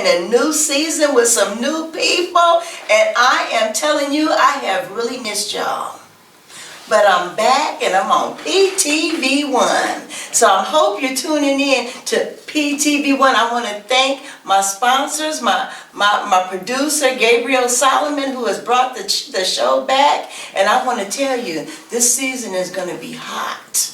in a new season with some new people, and I am telling you, I have really missed y'all. But I'm back and I'm on PTV1. So I hope you're tuning in to PTV1. I want to thank my sponsors, my producer, Gabriel Solomon, who has brought the show back. And I want to tell you, this season is going to be hot.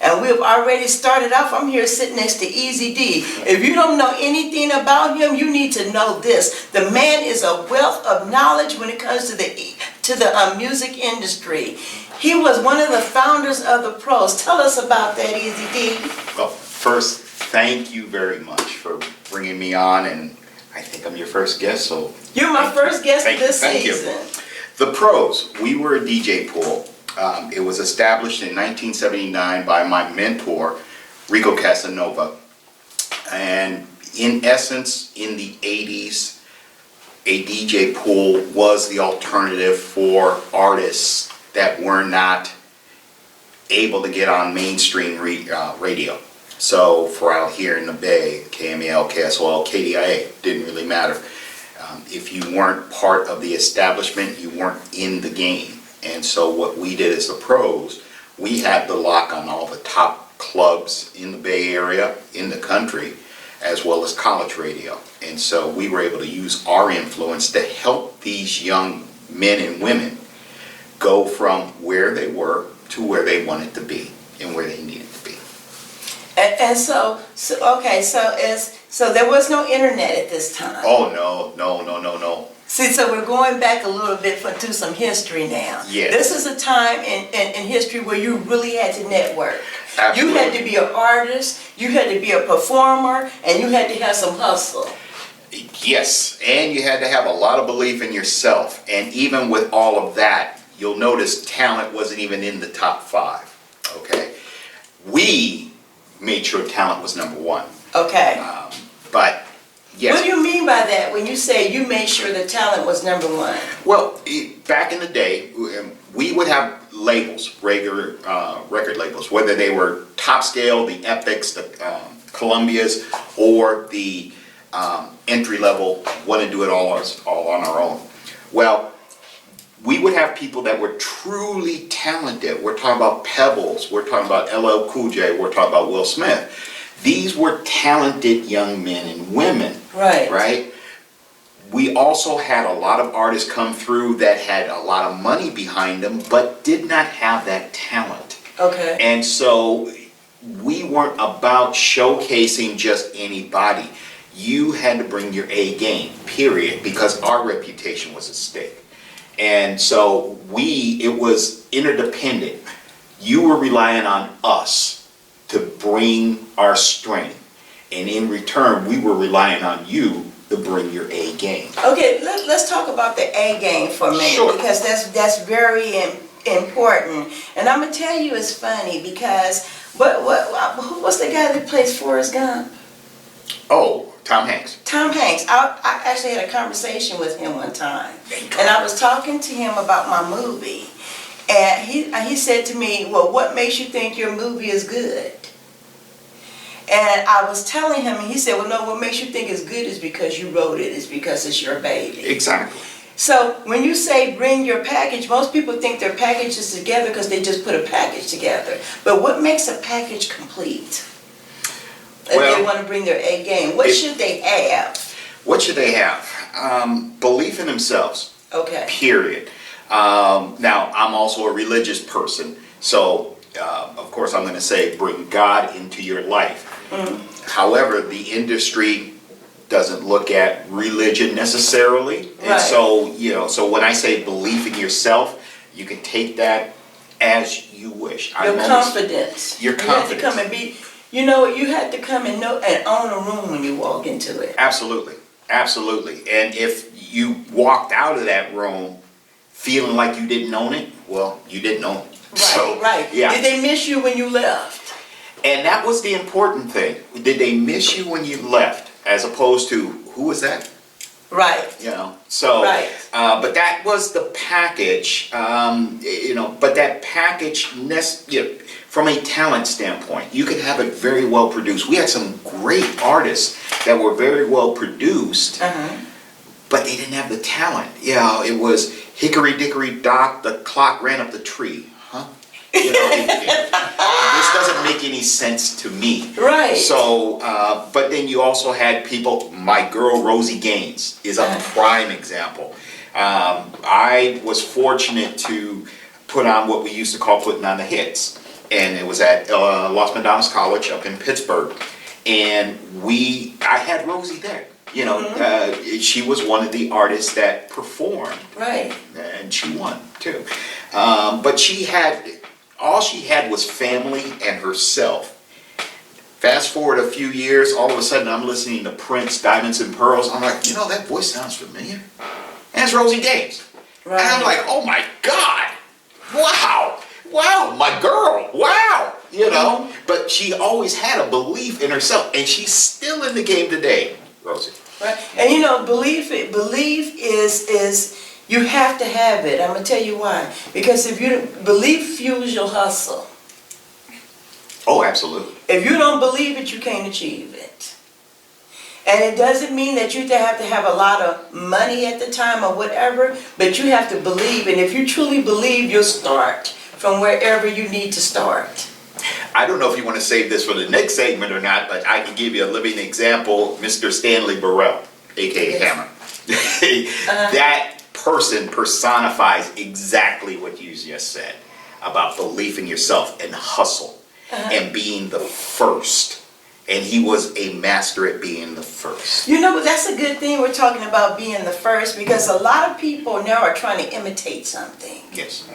And we've already started off. I'm here sitting next to Easy D. If you don't know anything about him, you need to know this. The man is a wealth of knowledge when it comes to the music industry. He was one of the founders of the Pros. Tell us about that, Easy D. Well, first, thank you very much for bringing me on, and I think I'm your first guest, so... You're my first guest this season. The Pros, we were a DJ pool. It was established in 1979 by my mentor, Rico Casanova. And in essence, in the 80s, a DJ pool was the alternative for artists that were not able to get on mainstream radio. So for out here in the Bay, KMEL, KSOL, KDIA, didn't really matter. If you weren't part of the establishment, you weren't in the game. And so what we did as the Pros, we had the lock on all the top clubs in the Bay Area, in the country, as well as college radio. And so we were able to use our influence to help these young men and women go from where they were to where they wanted to be and where they needed to be. And so there was no internet at this time. Oh, no. See, so we're going back a little bit to some history now. Yes. This is a time in history where you really had to network. Absolutely. You had to be an artist, you had to be a performer, and you had to have some hustle. Yes, and you had to have a lot of belief in yourself. And even with all of that, you'll notice talent wasn't even in the top 5. Okay? We made sure talent was number 1. Okay. But yes. What do you mean by that when you say you made sure the talent was number 1? Well, back in the day, we would have labels, regular record labels, whether they were Top Scale, the Epics, the Columbias, or the entry level, want to do it all on our own. Well, we would have people that were truly talented. We're talking about Pebbles, we're talking about LL Cool J, we're talking about Will Smith. These were talented young men and women. Right? We also had a lot of artists come through that had a lot of money behind them, but did not have that talent. Okay. And so we weren't about showcasing just anybody. You had to bring your A game, period, because our reputation was at stake. And so it was interdependent. You were relying on us to bring our strength. And in return, we were relying on you to bring your A game. Okay, let's talk about the A game for a minute. Sure. Because that's very important. And I'm going to tell you it's funny because what's the guy that plays Forrest Gump? Oh, Tom Hanks. Tom Hanks. I actually had a conversation with him one time. And I was talking to him about my movie. And he said to me, well, what makes you think your movie is good? And I was telling him, and he said, well, no, what makes you think it's good is because you wrote it. It's because it's your baby. Exactly. So when you say bring your package, most people think their package is together because they just put a package together. But what makes a package complete? If they want to bring their A game, what should they have? What should they have? Belief in themselves. Okay. Period. Now, I'm also a religious person, so of course I'm going to say bring God into your life. Mm-hmm. However, the industry doesn't look at religion necessarily, and so when I say belief in yourself, you can take that as you wish. Your confidence. Your confidence. You have to come and be. You have to come and know and own a room when you walk into it. Absolutely. And if you walked out of that room feeling like you didn't own it, well, you didn't own it. Right. Yeah. Did they miss you when you left? And that was the important thing. Did they miss you when you left, as opposed to who was that? Right. Right. But that was the package. But that package, from a talent standpoint, you could have it very well produced. We had some great artists that were very well produced, Uh-huh. but they didn't have the talent. You know, it was hickory dickory dock, the clock ran up the tree. Huh? You know, this doesn't make any sense to me. Right. So, but then you also had people, my girl Rosie Gaines is a prime example. I was fortunate to put on what we used to call putting on the hits. And it was at Los Madonnas College up in Pittsburgh. And I had Rosie there. You know, she was one of the artists that performed. Right. And she won too. But all she had was family and herself. Fast forward a few years, all of a sudden I'm listening to Prince, Diamonds and Pearls. I'm like, you know, that voice sounds familiar. And it's Rosie Gaines. Right. And I'm like, oh my God, wow, my girl, wow, you know. But she always had a belief in herself, and she's still in the game today, Rosie. Right. And you know, belief is you have to have it. I'm gonna tell you why. Because if you belief fuels your hustle. Oh, absolutely. If you don't believe it, you can't achieve it. And it doesn't mean that you have to have a lot of money at the time or whatever, but you have to believe. And if you truly believe, you'll start from wherever you need to start. I don't know if you want to save this for the next segment or not, but I can give you a living example. Mr. Stanley Burrell, a.k.a. Hammer. That person personifies exactly what you just said about belief in yourself and hustle and being the first. And he was a master at being the first. You know, that's a good thing we're talking about being the first, because a lot of people now are trying to imitate something. Yes.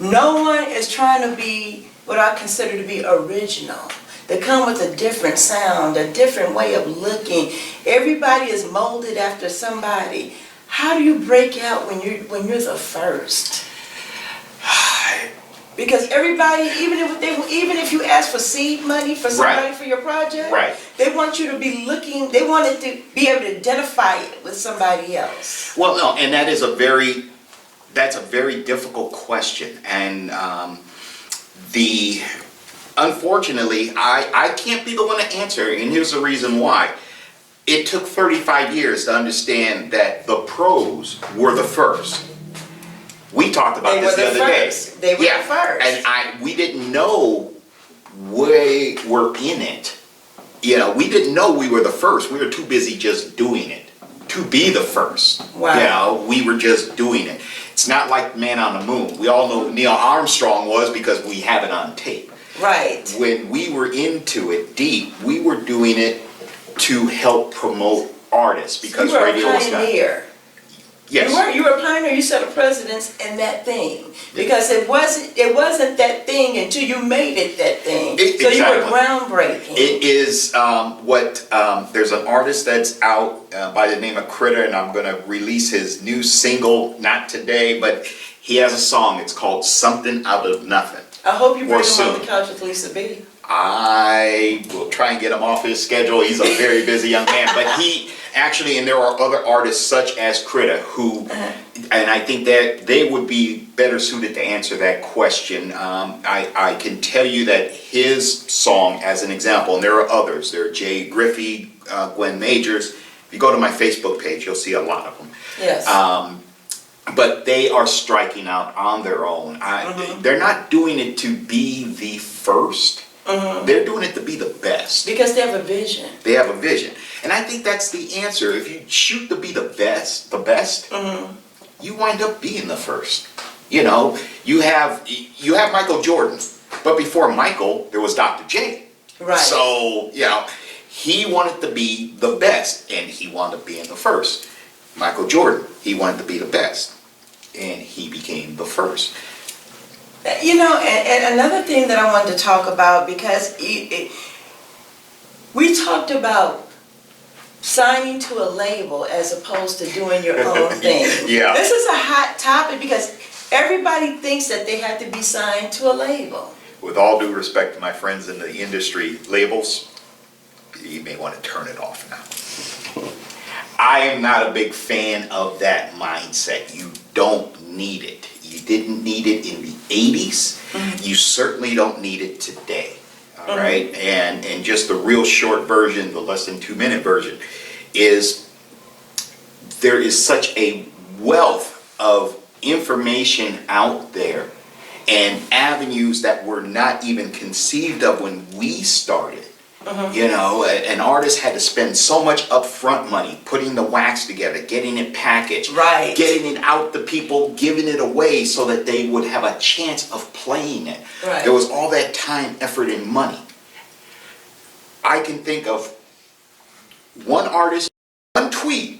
No one is trying to be what I consider to be original. They come with a different sound, a different way of looking. Everybody is molded after somebody. How do you break out when you're the first? Because everybody, even if you ask for seed money for somebody for your project, they want you to be looking. They want it to be able to identify it with somebody else. Well, no, and that's a very difficult question, and unfortunately, I can't be the one to answer, and here's the reason why. It took 35 years to understand that the pros were the first. We talked about this the other day. They were the first. And we didn't know we were in it. You know, we didn't know we were the first. We were too busy just doing it to be the first. Wow. You know, we were just doing it. It's not like Man on the Moon. We all know who Neil Armstrong was because we have it on tape. Right. When we were into it deep, we were doing it to help promote artists because radio was not. You were a pioneer. Yes. You were a pioneer. You set a precedence in that thing, because it wasn't that thing until you made it that thing. So you were groundbreaking. It is there's an artist that's out by the name of Critter, and I'm going to release his new single, not today, but he has a song. It's called Something Out of Nothing. I hope you bring him soon. on the couch with Lisa B. I will try and get him off his schedule. He's a very busy young man, but he actually, and there are other artists such as Critter who, and I think that they would be better suited to answer that question. I can tell you that his song, as an example, and there are others. There are Jay Griffey, Gwen Majors. If you go to my Facebook page, you'll see a lot of them. Yes. But they are striking out on their own. They're not doing it to be the first. They're doing it to be the best. Because they have a vision. They have a vision. And I think that's the answer. If you shoot to be the best, you wind up being the first. You know, you have Michael Jordan, but before Michael, there was Dr. J. Right. So, you know, he wanted to be the best, and he wound up being the first. Michael Jordan, he wanted to be the best, and he became the first. You know, and another thing that I wanted to talk about, because we talked about signing to a label as opposed to doing your own thing. Yeah. This is a hot topic because everybody thinks that they have to be signed to a label. With all due respect to my friends in the industry, labels, you may want to turn it off now. I am not a big fan of that mindset. You don't need it. You didn't need it in the 80s. You certainly don't need it today. right? And just the real short version, the less than 2 minute version, is there is such a wealth of information out there and avenues that were not even conceived of when we started. You know, an artist had to spend so much upfront money putting the wax together, getting it packaged, Right. getting it out to people, giving it away so that they would have a chance of playing it. Right. There was all that time, effort, and money. I can think of one artist, one tweet,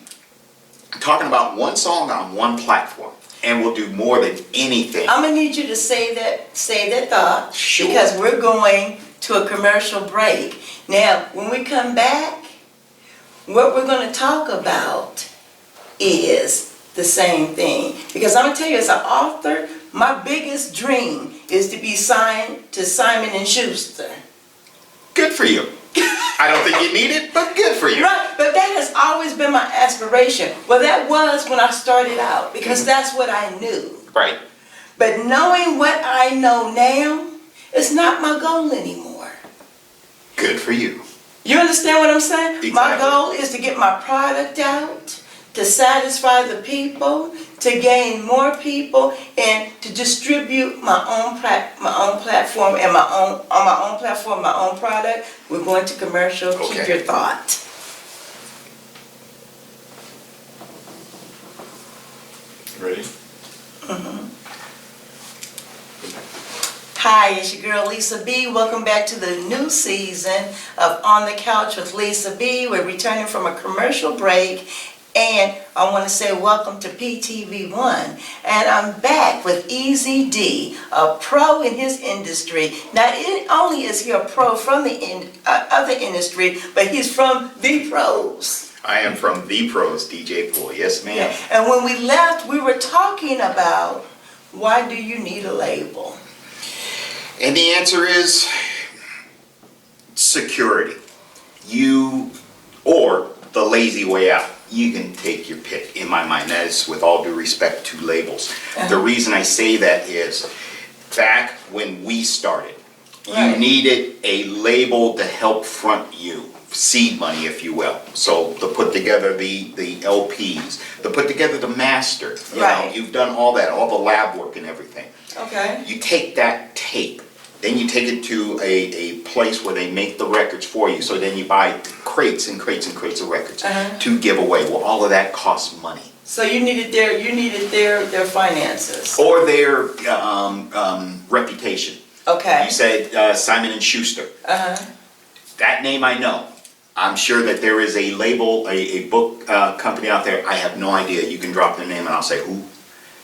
talking about one song on one platform, and will do more than anything. I'm gonna need you to say that thought. Sure. Because we're going to a commercial break. Now, when we come back, what we're gonna talk about is the same thing. Because I'm gonna tell you, as an author, my biggest dream is to be signed to Simon and Schuster. Good for you. I don't think you need it, but good for you. Right, but that has always been my aspiration. Well, that was when I started out, because that's what I knew. Right. But knowing what I know now, it's not my goal anymore. Good for you. You understand what I'm saying? Exactly. My goal is to get my product out, to satisfy the people, to gain more people, and to distribute my own platform and my own platform, my own product. We're going to commercial. Okay. Keep your thought. Ready? Hi, it's your girl Lisa B. Welcome back to the new season of On the Couch with Lisa B. We're returning from a commercial break, and I want to say welcome to PTV1. And I'm back with Easy D, a pro in his industry. Not only is he a pro from the other industry, but he's from the pros. I am from The Pros, DJ Pool. Yes, ma'am. Yeah. And when we left, we were talking about, why do you need a label? And the answer is security. You, or the lazy way out. You can take your pick. In my mind, that is with all due respect to labels. The reason I say that is, back when we started, Right. you needed a label to help front you. Seed money, if you will. So to put together the LPs, to put together the master. You Right. know, you've done all that, all the lab work and everything. Okay. You take that tape, then you take it to a place where they make the records for you. So then you buy crates and crates and crates of records to give away. Well, all of that costs money. So you needed their finances. Or their reputation. Okay. You said Simon and Schuster. That name I know. I'm sure that there is a label, a book company out there. I have no idea. You can drop their name and I'll say who.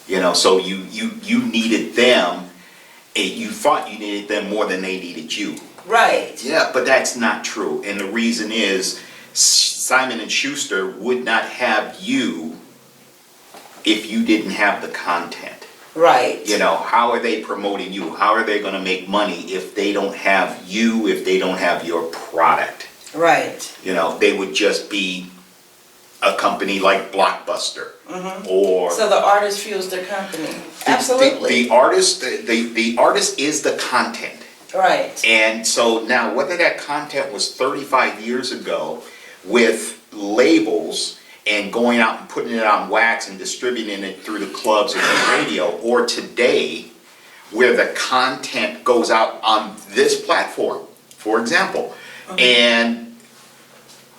You know, so you needed them. You thought you needed them more than they needed you. Right. Yeah, but that's not true. And the reason is Simon and Schuster would not have you if you didn't have the content. Right. You know, how are they promoting you? How are they going to make money if they don't have you, if they don't have your product? Right. You know, they would just be a company like Blockbuster. Or So the artist fuels their company. Absolutely. the artist is the content. Right. And so now, whether that content was 35 years ago with labels and going out and putting it on wax and distributing it through the clubs and the radio, or today, where the content goes out on this platform, for example, and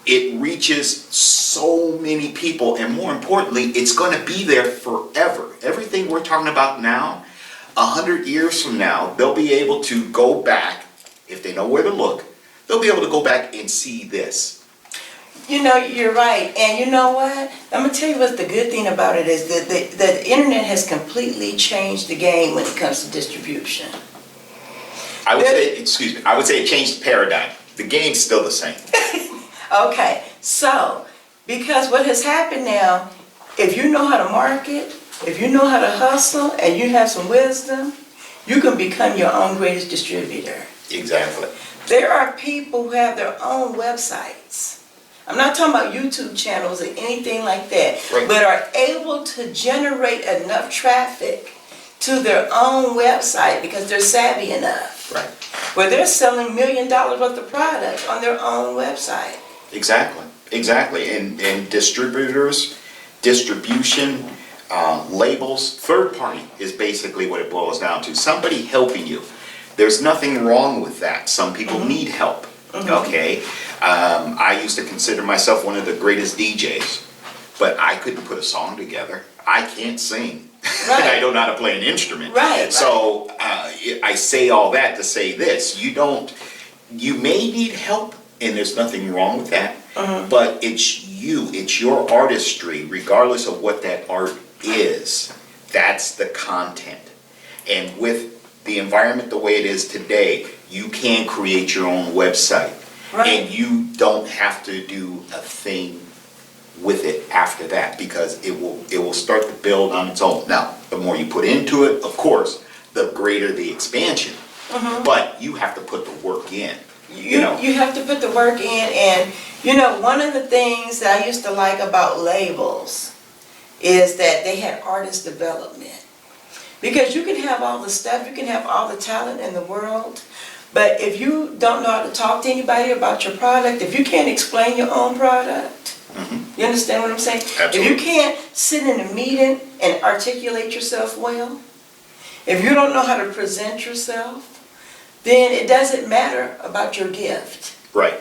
it reaches so many people, and more importantly, it's going to be there forever. Everything we're talking about now, 100 years from now, they'll be able to go back, if they know where to look, they'll be able to go back and see this. You know, you're right. And you know what? I'm going to tell you what the good thing about it is that the internet has completely changed the game when it comes to distribution. I would say it changed the paradigm. The game's still the same. Okay, so, because what has happened now, if you know how to market, if you know how to hustle, and you have some wisdom, you can become your own greatest distributor. Exactly. There are people who have their own websites. I'm not talking about YouTube channels or anything like that, Right. but are able to generate enough traffic to their own website because they're savvy enough. Right. where they're selling $1 million worth of product on their own website. Exactly. And distributors, distribution, labels, third party is basically what it boils down to. Somebody helping you. There's nothing wrong with that. Some people need help. Okay? I used to consider myself one of the greatest DJs, but I couldn't put a song together. I can't sing. Right. And I don't know how to play an instrument. Right. So I say all that to say this. You may need help, and there's nothing wrong with that, but it's your artistry, regardless of what that art is. That's the content. And with the environment the way it is today, you can create your own website. Right. And you don't have to do a thing with it after that, because it will start to build on its own. Now, the more you put into it, of course, the greater the expansion. But you have to put the work in. You know. You have to put the work in, and you know, one of the things that I used to like about labels is that they had artist development. Because you can have all the stuff, you can have all the talent in the world, but if you don't know how to talk to anybody about your product, if you can't explain your own product, you understand what I'm saying? Absolutely. If you can't sit in a meeting and articulate yourself well, if you don't know how to present yourself, then it doesn't matter about your gift. Right,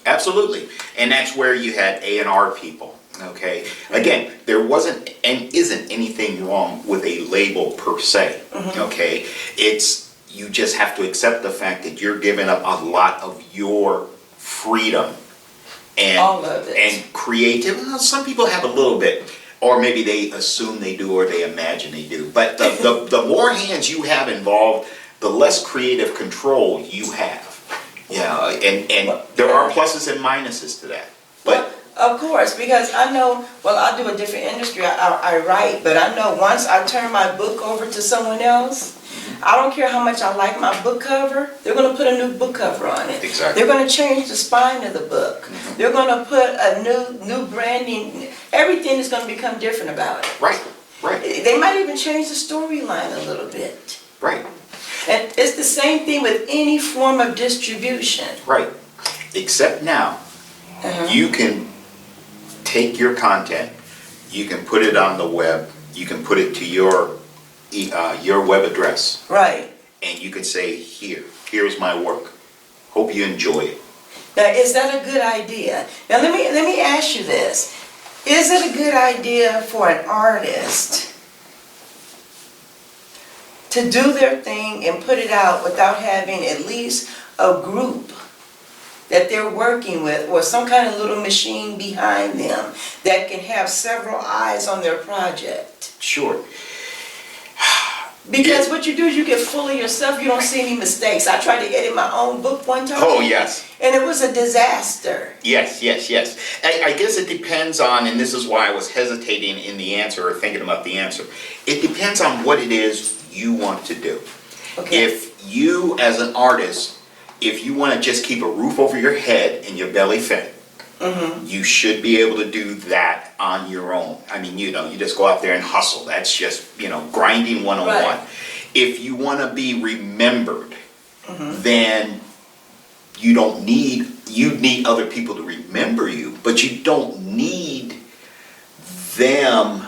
absolutely. And that's where you had A&R people, okay? Again, there wasn't and isn't anything wrong with a label per se, okay? You just have to accept the fact that you're giving up a lot of your freedom and, All of it. and creative. Well, some people have a little bit, or maybe they assume they do, or they imagine they do. But the more hands you have involved, the less creative control you have. Yeah, and there are pluses and minuses to that. But of course, because I know, well, I do a different industry, I write, but I know once I turn my book over to someone else, I don't care how much I like my book cover, they're going to put a new book cover on it. Exactly. They're going to change the spine of the book. They're going to put a new branding. Everything is going to become different about it. right. They might even change the storyline a little bit. Right. And it's the same thing with any form of distribution. Right. Except now, you can take your content, you can put it on the web, you can put it to your web address, Right. and you can say, here's my work. Hope you enjoy it. Now, is that a good idea? Now, let me ask you this. Is it a good idea for an artist to do their thing and put it out without having at least a group that they're working with, or some kind of little machine behind them that can have several eyes on their project? Sure. Because what you do is you get full of yourself, you don't see any mistakes. I tried to edit my own book one time. Oh, yes. And it was a disaster. Yes. I guess it depends on, and this is why I was hesitating in the answer, or thinking about the answer. It depends on what it is you want to do. Okay. If you, as an artist, if you want to just keep a roof over your head and your belly fed, you should be able to do that on your own. I mean, you just go out there and hustle. That's just, grinding 101. Right. If you want to be remembered, then you need other people to remember you, but you don't need them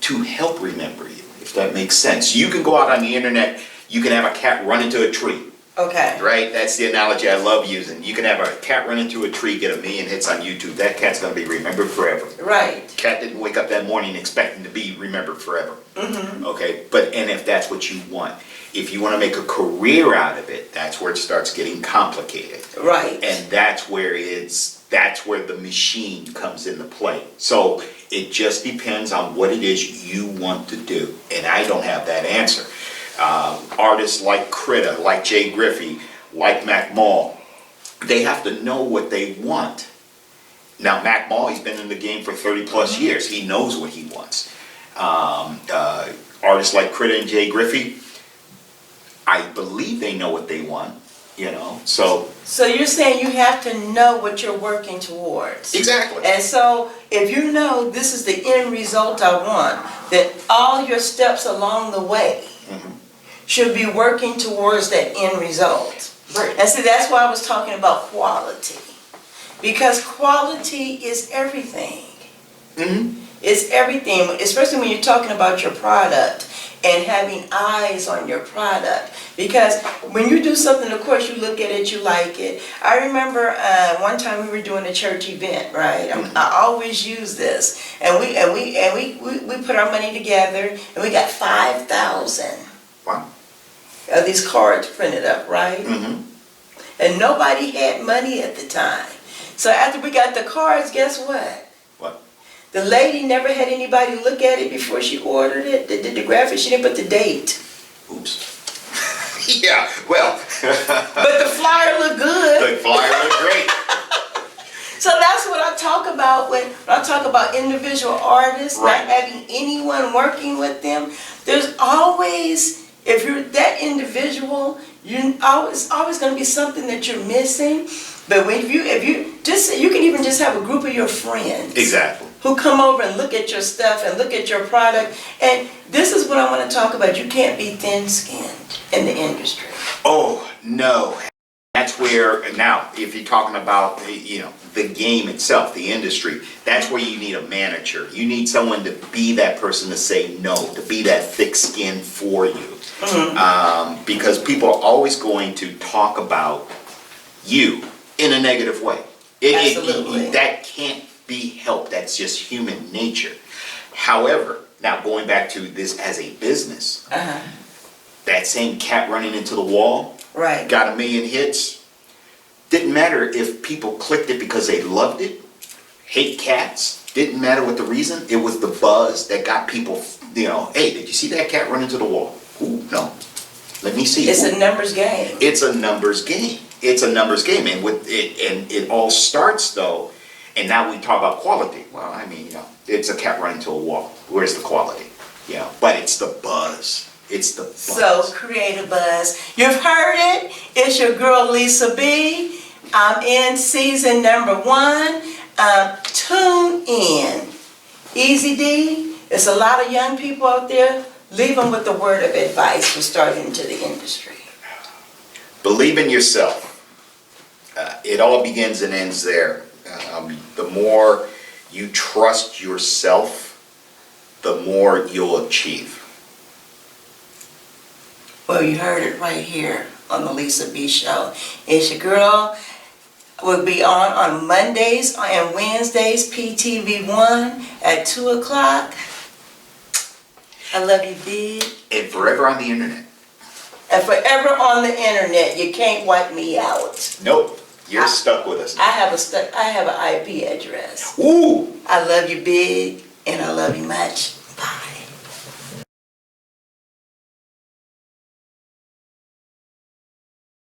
to help remember you, if that makes sense. You can go out on the internet, you can have a cat run into a tree. Okay. Right? That's the analogy I love using. You can have a cat run into a tree, get 1 million hits on YouTube. That cat's going to be remembered forever. Right. Cat didn't wake up that morning expecting to be remembered forever. Okay? And if that's what you want. If you want to make a career out of it, that's where it starts getting complicated. Right. And that's where the machine comes into play. So it just depends on what it is you want to do. And I don't have that answer. Artists like Critta, like Jay Griffey, like Mac Mall, they have to know what they want. Now, Mac Mall, he's been in the game for 30 plus years. He knows what he wants. Artists like Critta and Jay Griffey, I believe they know what they want, so. So you're saying you have to know what you're working towards. Exactly. And so if you know this is the end result I want, then all your steps along the way should be working towards that end result. Right. And see, that's why I was talking about quality. Because quality is everything. Mm-hmm. It's everything, especially when you're talking about your product and having eyes on your product. Because when you do something, of course, you look at it, you like it. I remember one time we were doing a church event, right? I always use this, and we put our money together, and we got 5,000 Wow. of these cards printed up, right? Mm-hmm. And nobody had money at the time. So after we got the cards, guess what? What? The lady never had anybody look at it before she ordered it. The graphic, she didn't put the date. Oops. Yeah, well. But the flyer looked good. The flyer looked great. So that's what I talk about when I talk about individual artists, Right. not having anyone working with them. There's always, if you're that individual, you always going to be something that you're missing. But if you just, you can even just have a group of your friends. Exactly. Who come over and look at your stuff and look at your product. And this is what I want to talk about. You can't be thin-skinned in the industry. Oh, no. That's where, now, if you're talking about, the game itself, the industry, that's where you need a manager. You need someone to be that person to say no, to be that thick skin for you. Mm-hmm. Because people are always going to talk about you in a negative way. Absolutely. That can't be helped. That's just human nature. However, now going back to this as a business, that same cat running into the wall, Right. got 1 million hits. Didn't matter if people clicked it because they loved it. Hate cats. Didn't matter what the reason. It was the buzz that got people, hey, did you see that cat run into the wall? Ooh, no. Let me see. It's Ooh. a numbers game. It's a numbers game. It's a numbers game. And with it, and it all starts though, and now we talk about quality. Well, I mean, it's a cat running into a wall. Where's the quality? But it's the buzz. It's the buzz. So create a buzz. You've heard it. It's your girl Lisa B. I'm in season number 1. Tune in. Easy D. There's a lot of young people out there. Leave them with the word of advice for starting into the industry. Believe in yourself. It all begins and ends there. The more you trust yourself, the more you'll achieve. Well, you heard it right here on the Lisa B Show. It's your girl. We'll be on Mondays and Wednesdays, PTV1 at 2 o'clock. I love you, big. And forever on the internet. And forever on the internet. You can't wipe me out. Nope. You're stuck with us. I have an IP address. Ooh. I love you, big, and I love you much.